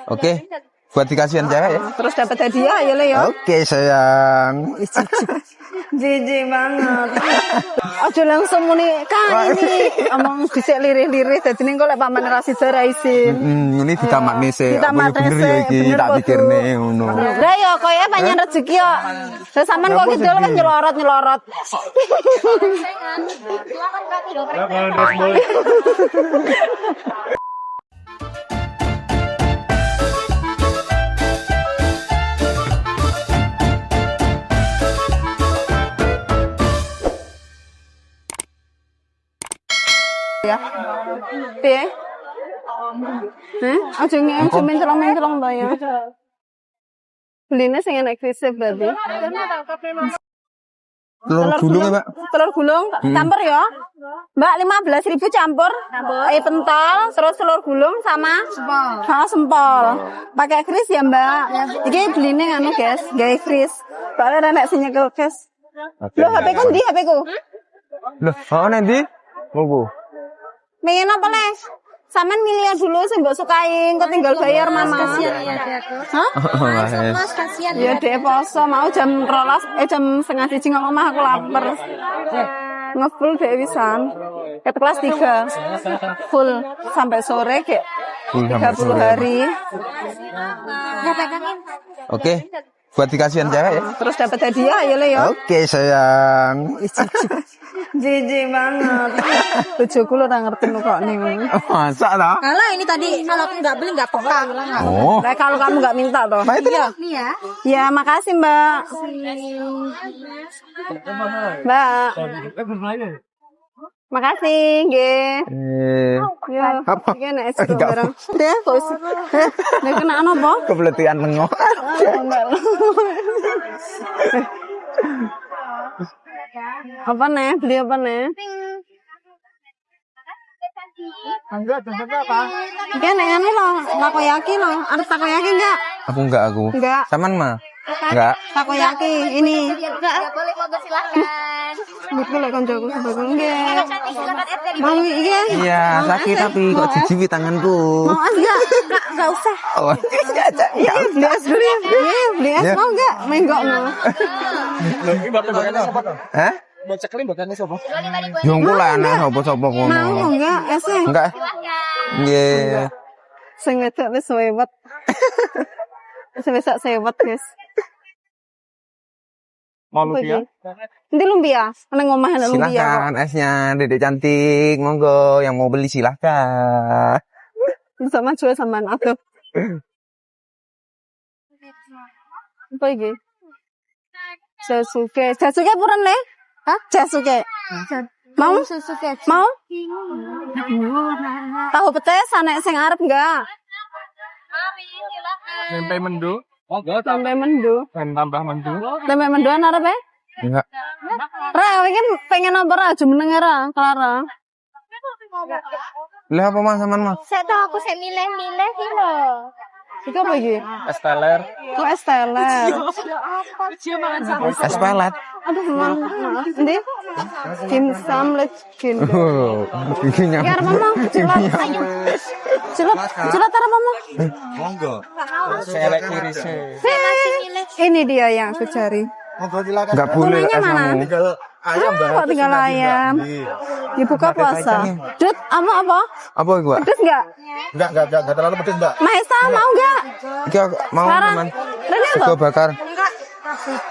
Oke, buat dikasihan cewek ya. Terus dapat hadiah ya Le ya. Oke sayang. Jijik banget. Aja langsung muni kan ini omong dhisik lirih-lirih dadi ning kok lek paman ra sida ra isin. Ini ditamakne sik. Bener ya iki tak pikirne ngono. Lah ya koyo panjen rezeki yo. Lah sampean kok kidul wis nyelorot-nyelorot. Ya. Piye? Aja mencelong-mencelong to ya. Beline sing enek krisep berarti. Telur gulung ya, Mbak. Telur gulung campur ya. Mbak 15.000 campur. Pentol, terus telur gulung sama sempol. Pakai kris ya, Mbak. Iki beline ngono, guys. Gawe kris. Soale enek sing nyekel guys. Loh, HP ku ndi HP ku? Loh, nanti monggo. Pengen apa Les? Saman milih dulu sih mbak sukain, kok tinggal bayar mama. Kasihan ya Dek. Hah? Mas kasihan. Ya Dek poso mau jam 12 jam setengah 1 ngomong mah aku lapar. Ngefull Dek pisan. Ket kelas 3. Full sampai sore kayak 30 hari. Ya pegangin. Oke. Buat dikasihan cewek ya. Terus dapat hadiah ya Le ya. Oke sayang. Jijik banget. Bojoku lo ora ngerti kok ning. Masa lah. Kalau ini tadi kalau aku nggak beli nggak peka. Oh. Nah, kalau kamu nggak minta toh. Iya. Nih ya. Ya, makasih Mbak. Mbak. Makasih, nggih. Ya, Apa? iki nek es barang. Ya, kok wis. Nek kena apa? Kepletian tengok. Apa nih? Beli apa nih? Enggak, contohnya apa? Iki nek ngene lho, takoyaki lho. Ada takoyaki enggak? Aku. Enggak. Saman mah? Enggak. Takoyaki ini. Enggak boleh monggo silakan. Betul lek kancaku sebagai nggih. Mau iki? Iya, sakit tapi kok jijiwi tanganku. Mau es enggak usah. Oh, Iya, beli es dulu ya. Iya, beli es mau enggak? Menggok mau. Ini bapak-bapaknya siapa tuh? Hah? Mau cekelin badannya siapa? Jongko lah anak sapa-sapa kono. Mau enggak? Esnya? Enggak. Nggih. Sing wedok wis sewet. Sing wis sewet, guys. Mau lumpia? Nanti lumpia, nang omah ana lumpia. Silakan esnya, Dedek cantik. Monggo yang mau beli silakan. Bisa maju sampean aduh. Apa iki? Jasuke. Jasuke puran Le? Hah? Jasuke. Mau? Mau? Tahu petis anek sing arep enggak? Tempe mendo? Tempe mendo. Dan tambah mendo? Tempe mendoan arep e? Enggak. Ra, iki pengen apa ra jenenge ra, Clara. Lah apa Mas saman Mas? Saya tahu aku saya milih-milih sih loh. Iki apa iki? Es teler? Oh, es teler. Es pelet. Aduh, maaf. Ndi? Dimsum legend. Oh, iki Ya nyam. arep mau cilok. Cilok arep mau. Monggo. Selek kiri sih. Ini dia yang aku cari. Monggo silakan. Enggak boleh Tunanya es mana? kamu. Tinggal ayam, Mbak. Kok tinggal ayam? Dibuka puasa. Dut, apa? Apa iku, Pak? Pedes enggak? Enggak terlalu pedes, Mbak. Mahesa mau enggak? Iki aku mau Clara, teman. Rene apa? Sego bakar.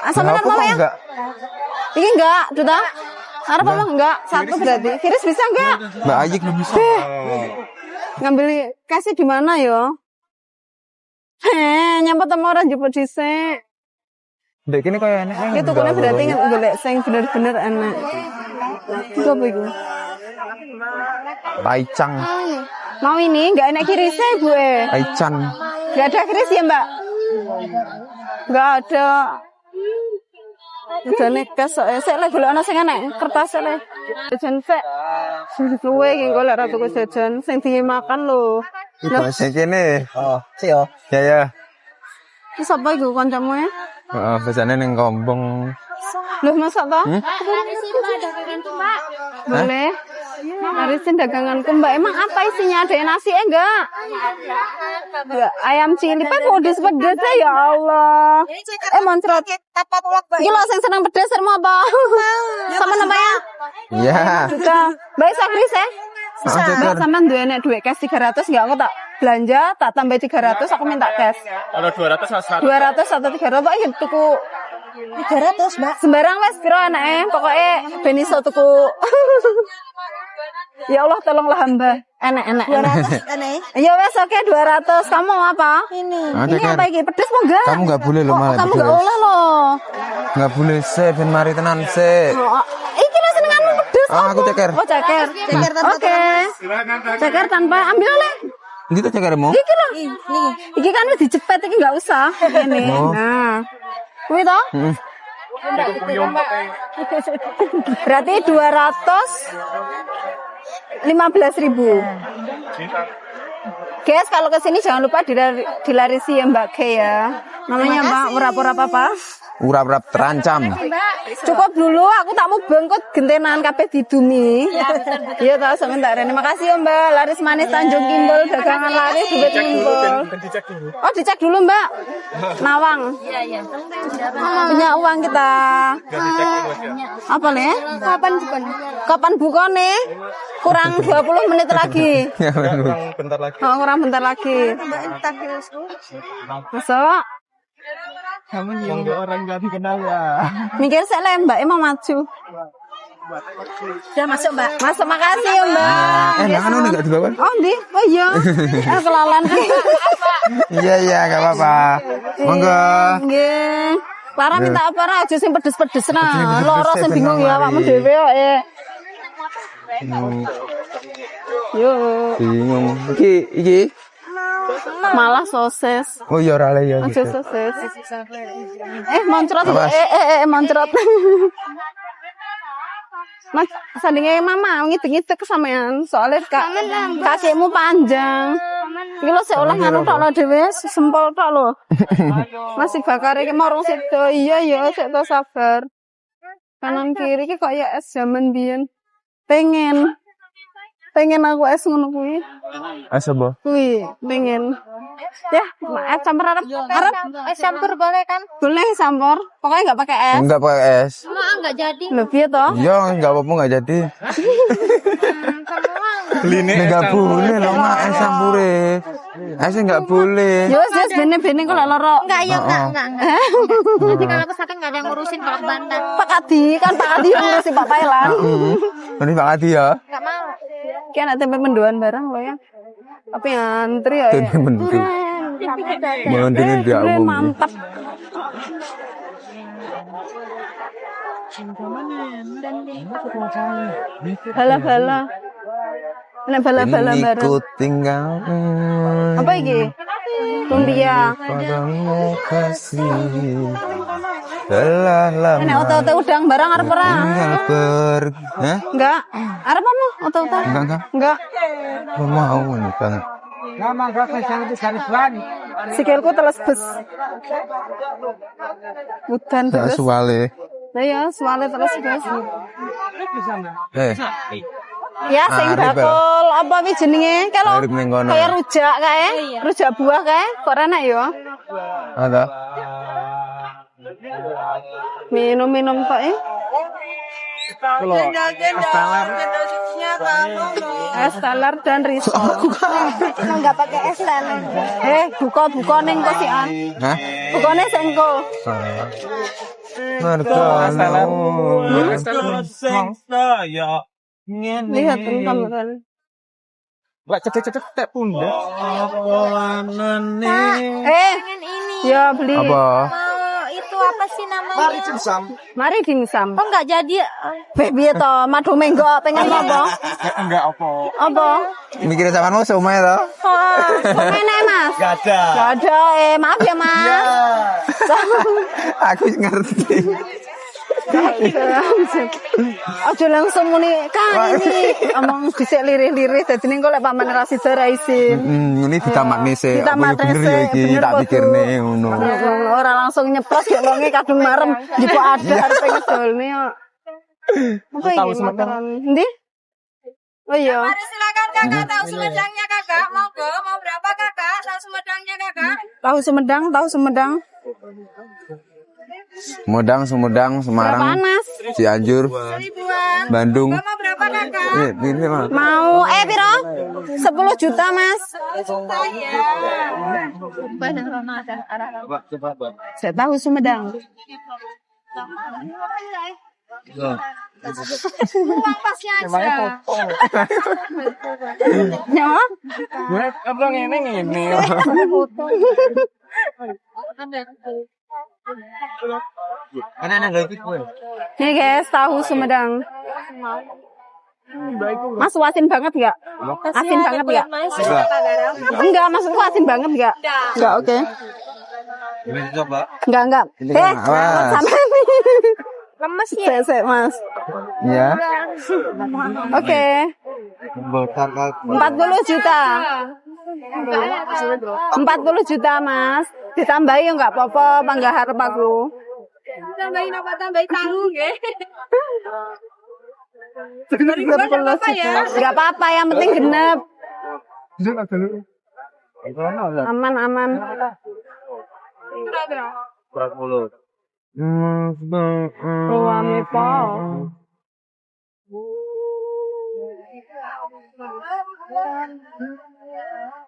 Asam Lah, bener apa mau kok ya? enggak? Ini enggak, Duta. Arep apa enggak? Satu berarti. Kiris bisa enggak? Mbak Ayik belum bisa. Ngambil kasih di mana yo? Nyampe temu orang jemput dhisik. Dek kene koyo enek. Itu kene berarti golek sing bener-bener enak. Itu apa itu? Taicang. Mau ini enggak enak kirisnya, Bu. Taichan. Enggak ada kiris ya, Mbak? Enggak ada. Jane kes sik lek golek ana sing enek kertas le. Jajan sik. Suwe iki golek ra tuku jajan sing dimakan lho. Lah sing kene. Oh, sih yo. Ya ya. Iki sapa iku kancamu e? Heeh, biasane ning Kombong. Loh masak to? Ada sih Mbak, ada pengen tuh Mbak. Boleh. Larisin daganganku Mbak. Emang apa isinya? Ada nasi enggak? Enggak. Ayam cili pedes-pedes ya Allah. Moncrot. Iki lho sing seneng pedes mau apa? Sama namanya? Iya. Juga. Mbak Sakris ya? Mbak sampean duwe nek duit cash 300 enggak aku tak belanja tak tambah 300 aku minta cash. Kalau 200 200 atau 300 Pak iki tuku 300 Mbak. Sembarang wes piro anake pokoke ben iso tuku. Ya Allah tolonglah hamba. Enak-enak. 200 aneh. Ya wes oke 200. Kamu mau apa? Ini apa iki? Pedes mau enggak? Kamu enggak boleh loh malah. Kamu enggak boleh loh. Enggak boleh se ben mari tenan se. Iki lho senenganmu pedes. Aku ceker. Oh ceker. Ceker tanpa. Oke. Ceker tanpa ambil oleh. Gitu cekermu? Iki lho. Iki kan wis dicepet iki enggak usah. Ini. Nah. Kuwi toh? Berarti 215.000. Guys, kalau kesini jangan lupa dilarisi ya Mbak K ya. Namanya Mbak urap-urap apa? Urap-urap terancam. Cukup dulu, aku tak mau bengkot gentenan kabeh didumi. Iya tahu sebentar. Terima kasih ya Mbak. Laris manis Tanjung Kimbul, dagangan laris duit Kimbul. Oh, dicek dulu Mbak. Nawang. Iya. Punya uang kita. Apa nih? Kapan bukane? Kurang 20 menit lagi. bentar lagi. Oh, kurang bentar lagi. Masuk. Kamu yang orang gak dikenal ya. Mikir saya lah Mbak, emang maju. Sudah masuk Mbak. Masuk, makasih ya Mbak. Jangan udah gak dibawa. Oh di, oh iya. Kelalan. Iya gak apa-apa. Monggo. Nggih. Lara minta apa ra aja sing pedes-pedes nah. Loro sing bingung ya awakmu dhewe kok. Yo. Bingung. Iki. Malah sosis. Oh iya ora ya. Aja sosis. Moncrot. Moncrot. Mas, sandingnya mama ngidek-ngidek kesamaan. Soalnya kakekmu panjang. Iki lho sik olah nganu tok lho dhewe, sempol tok lho. Masih bakar iki morong sido. Iya ya, sik to sabar. Kanan kiri iki kok ya es jaman biyen. Pengen aku es ngono kuwi. Es apa? Kuwi, pengen. Ya, es campur arep. Es campur boleh kan? Boleh campur. Pokoknya enggak pakai es. Enggak pakai es. Semua enggak jadi. Lho piye to? Iya, enggak apa-apa enggak jadi. Beli Enggak boleh loh mak es campure. Es enggak boleh. Ya wis bene-bene kok lek lara. Enggak ya, enggak. Nanti kalau pesakit enggak ada yang ngurusin kalau Banten. Pak Adi kan Pak Adi ngurusin Pak Pailan. Ini Pak Adi ya. Enggak mau. Ki ana tempe mendoan barang lo ya. Tapi antri ya. Ini mendung. Mendung dia umum. Mantap. Bala-bala. Nek bala-bala bareng. Ikut tinggal. Apa iki? Lumpia. Padamu kasih. Telah lama. Nek otot udang barang arep ora? Hah? Enggak. Arep apa? Otot. Enggak. Belum mau ini banget. Sikilku teles bes. Udan terus. Suwale. Lah ya, suwale terus bes. Ya sing Arep, bakul apa wi jenenge? Kalau Arep ning kono. kaya rujak kae, rujak buah kae, kok enak ya. Ada. Minum-minum kok es talar dan risol. Enggak pakai es teler. Buka ning kosian. Hah? Bukane sengko. Lihat kamera. Enggak cecek-cecek pundak. Pengen ini. Ya beli. Apa? Itu apa sih namanya? Mari dimsum. Kok enggak jadi? Piye to, madu menggo pengen apa? Enggak apa. Apa? Mikirin sampean somai to? Enak Mas. Enggak ada. Gak ada, maaf ya Mas. Aku ngerti. Aja langsung muni kan ini omong dhisik lirih-lirih dadi ning kok lek paman ra sida ra isin. Ini ditamakne sih. Apa Ditamakne bener ya iki sik, tak bener pikirne kudu. ngono. Ora langsung nyeplos ya longe kadung marem njupuk ada arepe ngedolne kok. Apa iki makaran? Ndi? Oh iya. Mari silakan kakak, tahu Sumedangnya kakak. Monggo, mau berapa kakak? Tahu Sumedangnya kakak. Tahu Sumedang. Sumedang, Semarang, Berapaan, Mas? Cianjur, Ribuan. Bandung. Mau berapa kakak? Ini mah. Mau piro? 10 juta, Mas. Saya tahu Sumedang. Uang pasnya aja. Ya. Abang ini. Nih guys, tahu Sumedang. Mas asin banget nggak? Asin banget nggak? Enggak, maksudku asin banget nggak? Enggak, oke. Enggak. Sama ini. Lemes ya. Sek, Mas. Ya. Oke. 40 juta. 40 juta, Mas. Ditambahi ya nggak apa-apa, bangga harap aku. Tambahin apa? Tambahin tahu nggih. 10 juta. Nggak apa-apa, yang penting genep. Aman. Ruame po.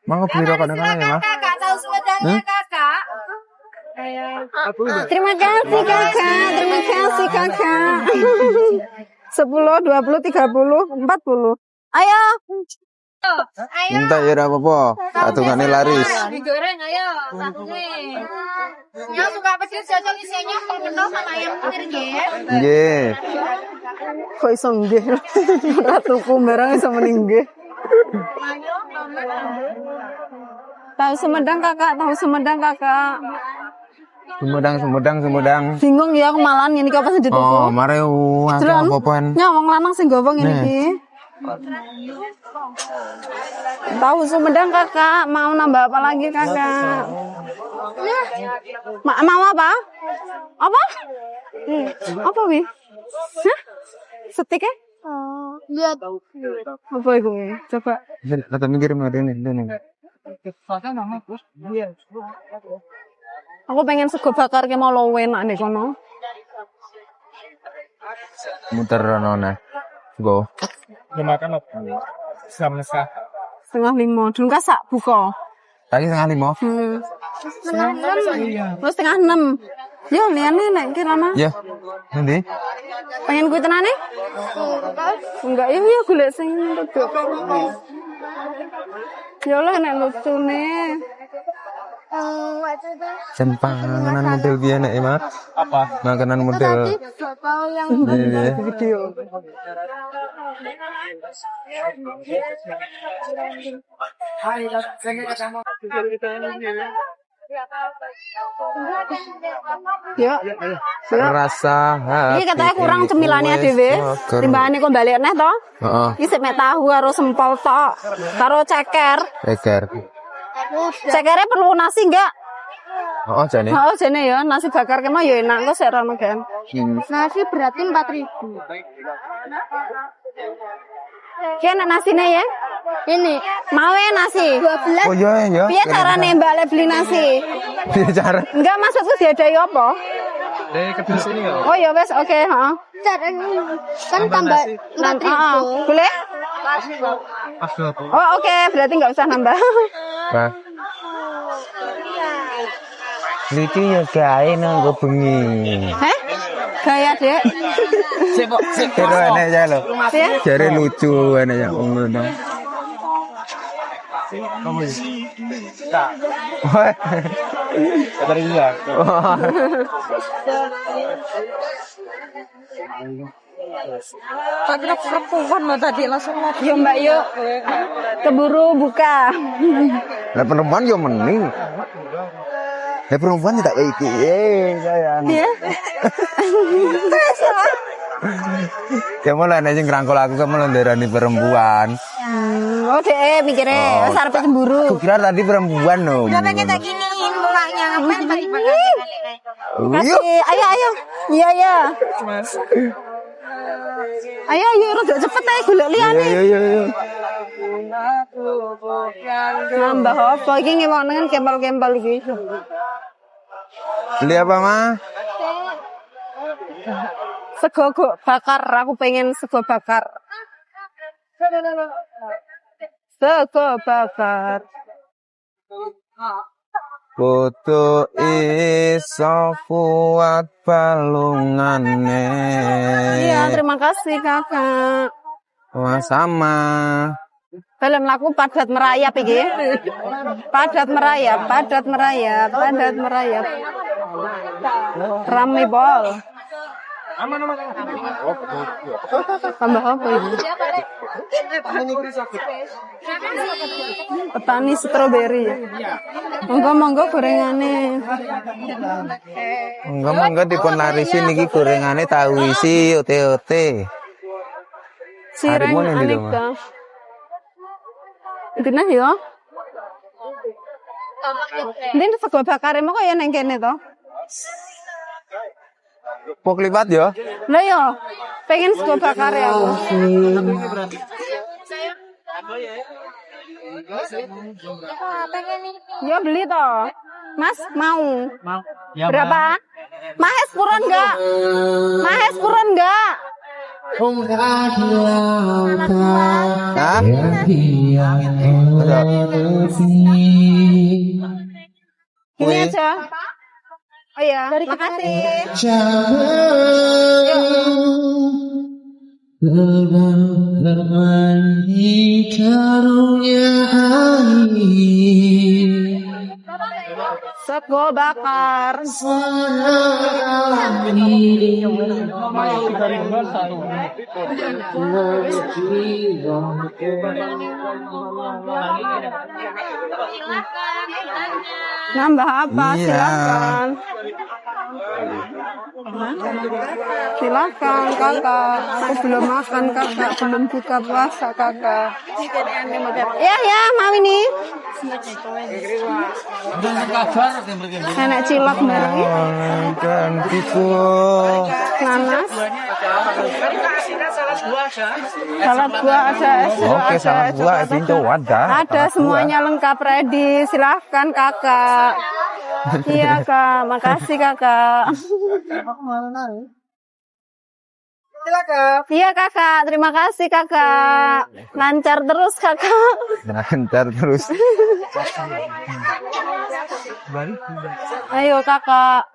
Mangga beli rokok dengan ya, Mas? Kakak, tahu Sumedangnya kakak. Terima kasih kakak. 10, 20, 30, 40. Ayo. Ayo. Minta ya ora apa-apa. Satungane laris. Digoreng ayo. Satunya. Yang suka pedes cocok isinya penuh sama ayam petir nggih. Nggih. Kok iso nggih? Ora tuku barang iso muni nggih. Tahu Sumedang kakak. Sumedang. Bingung ya aku malan ini apa sing dituku. Oh, mare akeh apa-apaan. Ya wong lanang sing gowo ngene iki. Tahu Sumedang kakak, mau nambah apa lagi kakak? Mau apa? Apa? Apa wi? Hah? Setik ya? Lihat. Apa itu? Coba. Kata mikir mah ini. Aku pengen sego bakar ke mau lowe enak nih kono. Muter nona. Go. Dimakan apa? Sama sah. 5:30. Dulu kan sak buka. Tadi 5:30. Terus 5:30. Yo, liane nek ki lama. Ya. Nanti. Pengen kuwi tenane? Enggak, ya golek sing duduk. Ya Allah nek lucune. Makanan model biasa nek Mas. Apa? Makanan model. Iya. Video. Ya. Rasa hati. Iki katanya kurang cemilannya dhewe. Timbangane kok balik neh to? Heeh. Iki sik mek tahu karo sempol tok. Karo ceker. Eker. Cekernya perlu nasi enggak? Oh, jane. Oh, jane ya, nasi bakar kemah ya enak kok sik rono kan. Nasi berarti 4.000. Ki enak nasine ya? Ini Mau ya nasi? 12. Oh iya ya. Piye carane Mbak le beli nasi? Piye cara? Enggak maksudku diadai apa? Kedua sini ya. Oh ya wes oke, heeh. Kan tambah 4.000. Boleh? Aduh apa? Oh oke, berarti nggak usah nambah. Nah. Iki ya gawe nang bengi. Heh? Gaya dek. Kira enek ya lho. Ya? Jare lucu enek ya ngono. Kamu ya? Wah. Dari dia. Tak kira perempuan lo tadi langsung lagi. Yo mbak yuk. Keburu buka. Lah perempuan yo mending. Lah perempuan tidak kayak iki. Sayang. Iya. Kamu lah nek sing ngrangkul aku kamu ndarani perempuan. Oh deh mikirnya Oh. sarpe cemburu. Aku kira tadi perempuan loh. Udah pengen tak giniin mukanya. Ngapain balik-balik? Yuk. Kasih, ayo. Iya. Ayo rada cepet ae golek liyane. Iya. Nambah apa iki ngewonengan kempal-kempal iki. Beli apa, Ma? Sego bakar, aku pengen sego bakar. Sego bakar. Foto iso kuat balungane. Iya, terima kasih Kakak. Sama. Film laku padat merayap iki. Padat merayap. Rame bol. Tambah apa ini? Petani stroberi. Monggo gorengane. Monggo dipun larisi niki gorengane tahu isi ote-ote. Sireng Harimau yang di aneka. Dina yo. Ndin sego bakar emang kok ya nang kene to? Pok lipat ya? Lah yo, pengen sego bakar ya aku. Ya beli toh. Mas mau? Mau. Ya, Berapa? Mahes kurang enggak? Hah? Ini aja. Oh iya, makasih. Sego bakar. Nambah apa? Iya. Silakan. Silakan Kakak. Aku belum makan Kakak, belum buka puasa Kakak. Ya, mau ini. Enak cilok bareng. Kan tiku. Nanas. Salad buah ada, es jeruk Oke, ada, salah es gua coklat itu ada. Ada semuanya lengkap ready. Silahkan Kakak. Iya Kak, makasih Kakak. Iya Kakak, terima kasih Kakak. Lancar terus Kakak. Lancar terus. Ayo Kakak.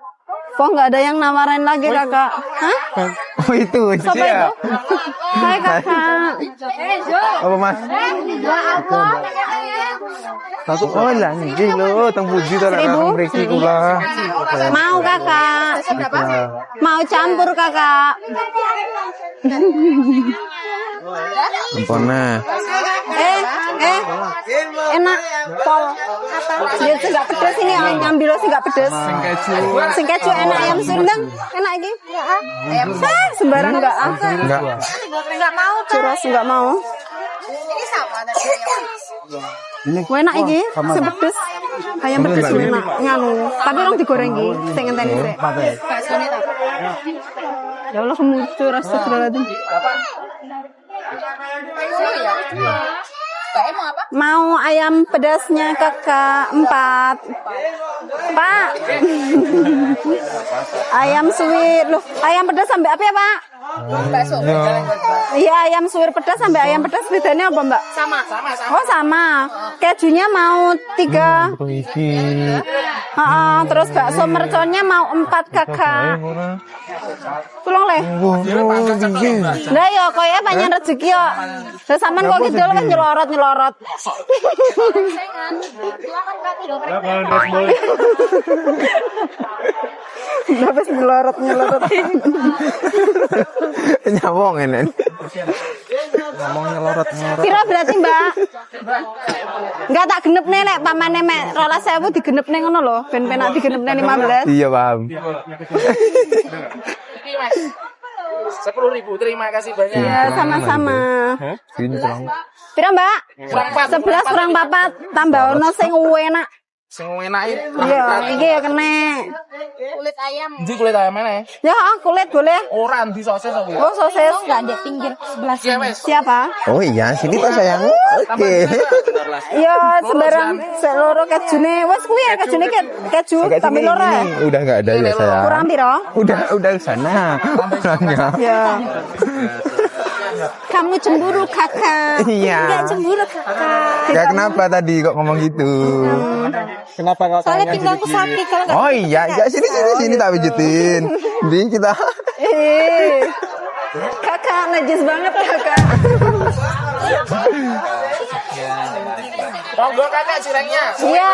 Kok nggak ada yang nawarin lagi Kakak? Hah? Oh itu, Siapa ya. itu? Hai Kakak. Apa Mas? Oh lah nggih lho, teng puji to lek 1000? mriki kula. Mau Kakak? Mau campur Kakak? Ampun. Enak pol. Dia nggak pedes ini ngambil sih nggak pedes. Sing keju enak ayam sundeng enak iki. Sembarang nggak Enggak. Enggak mau Churros nggak mau. ini sama tadi Wah, enak iki, sing pedes. Ayam pedes enak nganu. Tapi orang digoreng iki, sing ngenteni sik. Ya Allah kemucur astagfirullahaladzim. Mau ayam pedasnya Kakak 4. Pak. Ayam suwir. Loh, ayam pedas sampai apa ya, Pak? bakso. Iya, ayam suwir pedas sampai ayam pedas bedanya apa, Mbak? Sama. Oh, sama. Kejunya mau 3. Iki. Terus bakso merconnya mau 4 Kakak. Tolong le. Lah yo koyo banyak rezeki yo. Lah sampean kok kidul kan nyelorot. Habis nyelorot. Nyawong ini. Ngomong nyelorot. Pira berarti, Mbak? Enggak tak genepne nek pamane mek 12.000 digenepne ngono lho, ben penak digenepne 15. Iya, paham. 10.000, terima kasih banyak. Iya, sama-sama. Sini tolong. Pira, Mbak? 11 kurang 4 tambah ono sing enak. Sing enake. Iya, iki ya kena. Kulit ayam. Ndi kulit ayam mana? Ya, kulit boleh. Ora ndi sosis aku. Oh, sosis. Enggak di pinggir sebelah Ya sini. wes. Siapa? Oh iya, sini toh sayang. Oke. Ya, sembarang seluruh kejune. Wes kuwi ya kejune keju Oke, tapi sini, loro ya. ini udah nggak ada ya sayang. Kurang piro? Udah sana. Pulangnya. Ya. Kamu cemburu kakak. Iya. Enggak cemburu kakak. Ya kenapa tadi kok ngomong gitu? Kenapa kau Soalnya pinggangku sakit kalau nggak. Oh iya, ya sini tak pijitin. Di kita. Kakak najis banget kakak. Monggo kakak cirengnya. Iya.